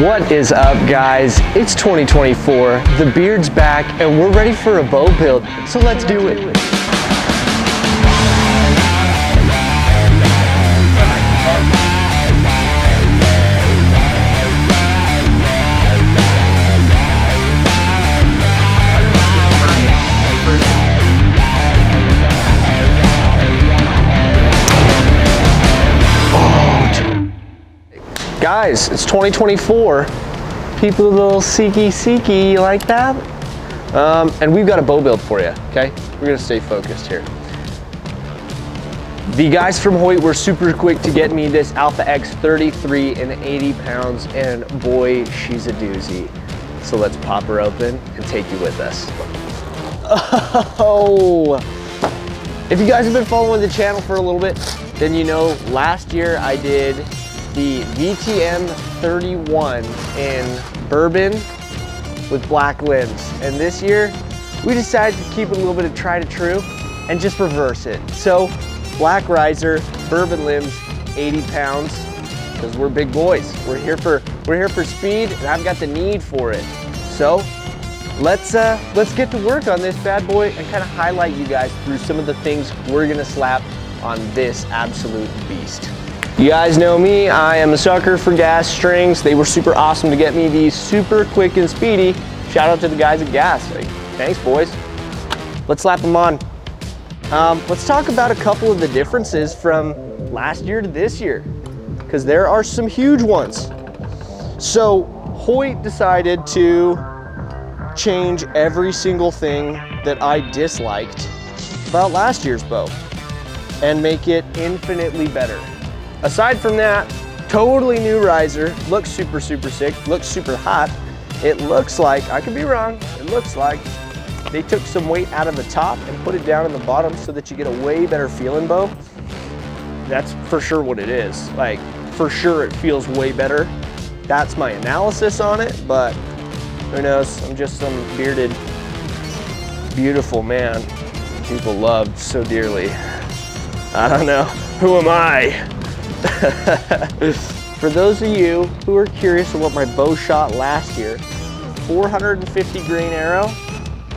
What is up, guys? It's 2024, the beard's back, and we're ready for a bow build, so let's do it. Guys, it's 2024. People a little seeky, you like that? And we've got a bow build for you, okay? We're gonna stay focused here. The guys from HOYT were super quick to get me this Alpha X 33 and 80 pounds, and boy, she's a doozy. So let's pop her open and take you with us. Oh! If you guys have been following the channel for a little bit, then you know last year I did the VTM 31 in bourbon with black limbs. And this year, we decided to keep it a little bit of tried and true and just reverse it. So, black riser, bourbon limbs, 80 pounds, because we're big boys. We're here for speed, and I've got the need for it. So, let's get to work on this bad boy and kind of highlight you guys through some of the things we're gonna slap on this absolute beast. You guys know me, I am a sucker for gas strings. They were super awesome to get me these super quick and speedy. Shout out to the guys at Gas. Like, thanks, boys. Let's slap them on. Let's talk about a couple of the differences from last year to this year, because there are some huge ones. So HOYT decided to change every single thing that I disliked about last year's bow and make it infinitely better. Aside from that, totally new riser, looks super sick, looks super hot. It looks like, I could be wrong, it looks like they took some weight out of the top and put it down in the bottom so that you get a way better feeling bow. That's for sure what it is. Like, for sure it feels way better. That's my analysis on it, but who knows? I'm just some bearded, beautiful man people love so dearly. I don't know, who am I? For those of you who are curious of what my bow shot last year, 450 grain arrow,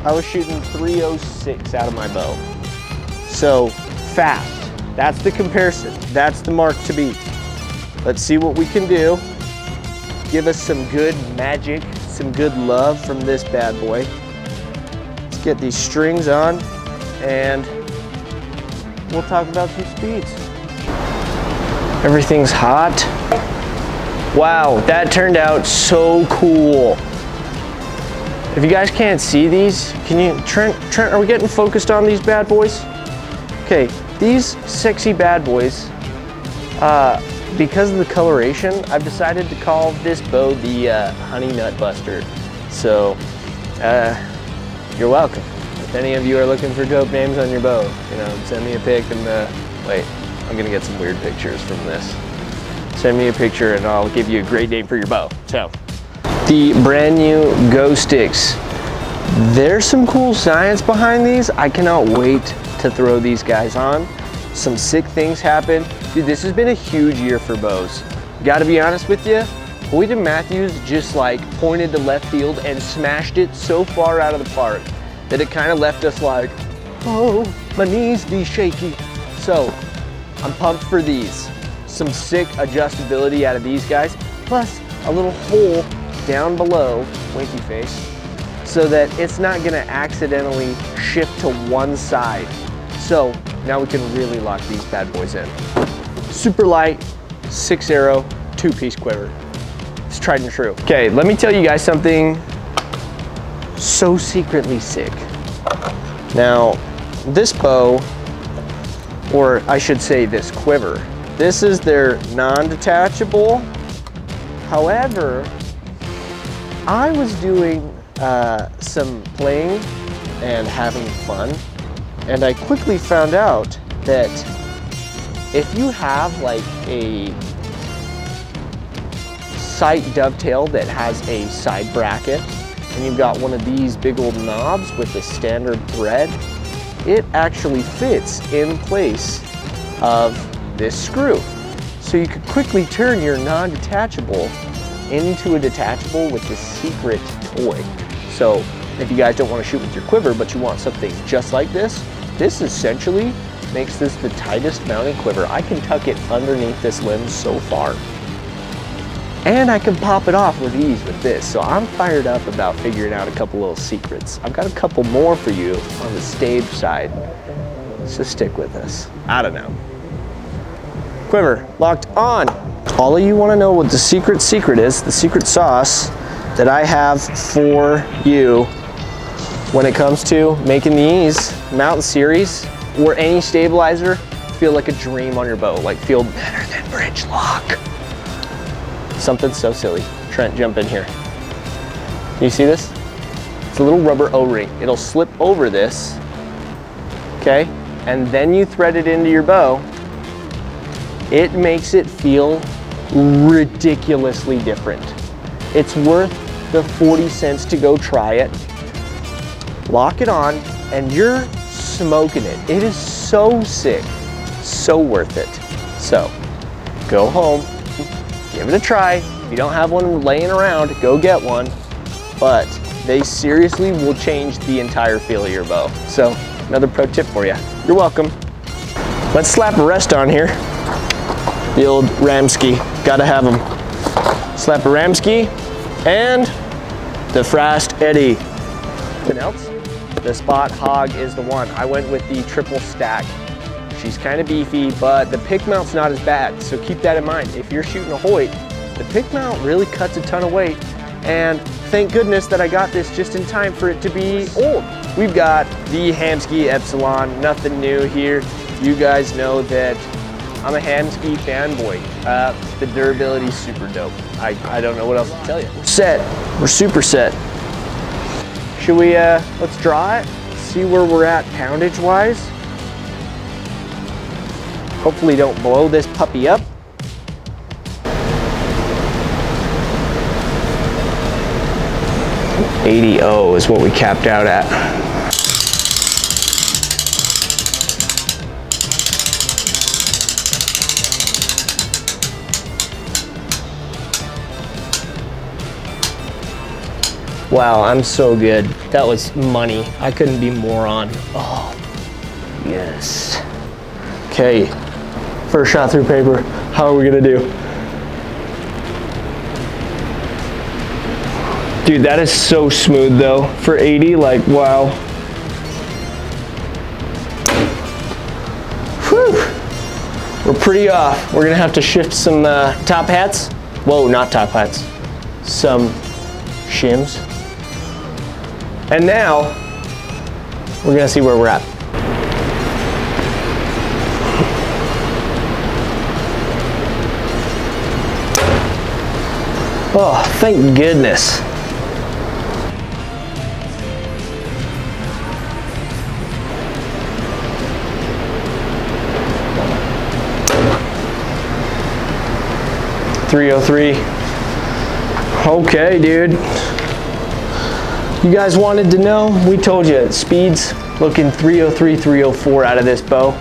I was shooting 306 out of my bow. So fast, that's the comparison, that's the mark to beat. Let's see what we can do. Give us some good magic, some good love from this bad boy. Let's get these strings on and we'll talk about some speeds. Everything's hot. Wow, that turned out so cool. If you guys can't see these, can you, Trent, are we getting focused on these bad boys? Okay, these sexy bad boys, because of the coloration, I've decided to call this bow the Honey Nut Buster. So, you're welcome. If any of you are looking for dope names on your bow, you know, send me a pic and wait. I'm gonna get some weird pictures from this. Send me a picture and I'll give you a great name for your bow. So, the brand new Go Sticks. There's some cool science behind these. I cannot wait to throw these guys on. Some sick things happen. Dude, this has been a huge year for bows. Gotta be honest with you, HOYT and Matthews just like pointed to left field and smashed it so far out of the park that it kind of left us like, oh, my knees be shaky. So, I'm pumped for these. Some sick adjustability out of these guys, plus a little hole down below, winky face, so that it's not gonna accidentally shift to one side. So now we can really lock these bad boys in. Super light, 6 arrow, 2-piece quiver. It's tried and true. Okay, let me tell you guys something so secretly sick. Now, this bow, or I should say this quiver. This is their non-detachable. However, I was doing some playing and having fun, and I quickly found out that if you have like a sight dovetail that has a side bracket, and you've got one of these big old knobs with a standard thread, it actually fits in place of this screw. So you could quickly turn your non-detachable into a detachable with the secret toy. So if you guys don't want to shoot with your quiver, but you want something just like this essentially makes this the tightest mounted quiver. I can tuck it underneath this limb so far. And I can pop it off with ease with this. So I'm fired up about figuring out a couple little secrets. I've got a couple more for you on the stage side. So stick with us. I don't know. Quiver locked on. All of you want to know what the secret is, the secret sauce that I have for you when it comes to making these mountain series or any stabilizer feel like a dream on your bow, like feel better than bridge lock. Something so silly. Trent, jump in here. You see this? It's a little rubber O-ring. It'll slip over this, okay? And then you thread it into your bow. It makes it feel ridiculously different. It's worth the 40 cents to go try it. Lock it on and you're smoking it. It is so sick, so worth it. So go home, give it a try. If you don't have one laying around, go get one. But they seriously will change the entire feel of your bow. So another pro tip for you. You're welcome. Let's slap a rest on here. The old Ramsky, gotta have them. Slap a Ramsky and the Frast Eddy. Anything else? The Spot Hog is the one. I went with the triple stack. She's kind of beefy, but the pick mount's not as bad. So keep that in mind. If you're shooting a Hoyt, the pick mount really cuts a ton of weight. And thank goodness that I got this just in time for it to be old. We've got the Hamsky Epsilon, nothing new here. You guys know that I'm a Hamsky fanboy. The durability's super dope. I don't know what else to tell you. We're set, we're super set. Should we, let's draw it, see where we're at poundage wise. Hopefully don't blow this puppy up. .80 is what we capped out at. Wow, I'm so good. That was money. I couldn't be more on. Oh, yes. Okay, first shot through paper. How are we gonna do? Dude, that is so smooth though. For 80, like, wow. Whew. We're pretty off. We're gonna have to shift some top hats. Whoa, not top hats. Some shims. And now, we're gonna see where we're at. Oh, thank goodness. .303. Okay, dude. You guys wanted to know? We told you, speeds looking 303, 304 out of this bow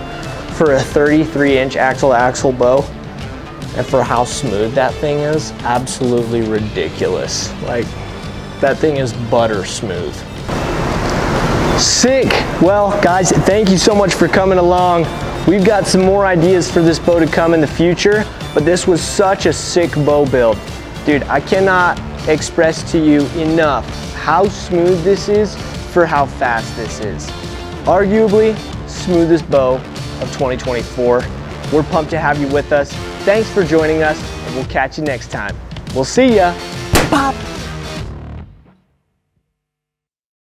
for a 33-inch axle-to-axle bow. And for how smooth that thing is, absolutely ridiculous. Like, that thing is butter smooth. Sick. Well, guys, thank you so much for coming along. We've got some more ideas for this bow to come in the future, but this was such a sick bow build. Dude, I cannot express to you enough how smooth this is for how fast this is. Arguably, smoothest bow of 2024. We're pumped to have you with us. Thanks for joining us, and we'll catch you next time. We'll see ya. Pop.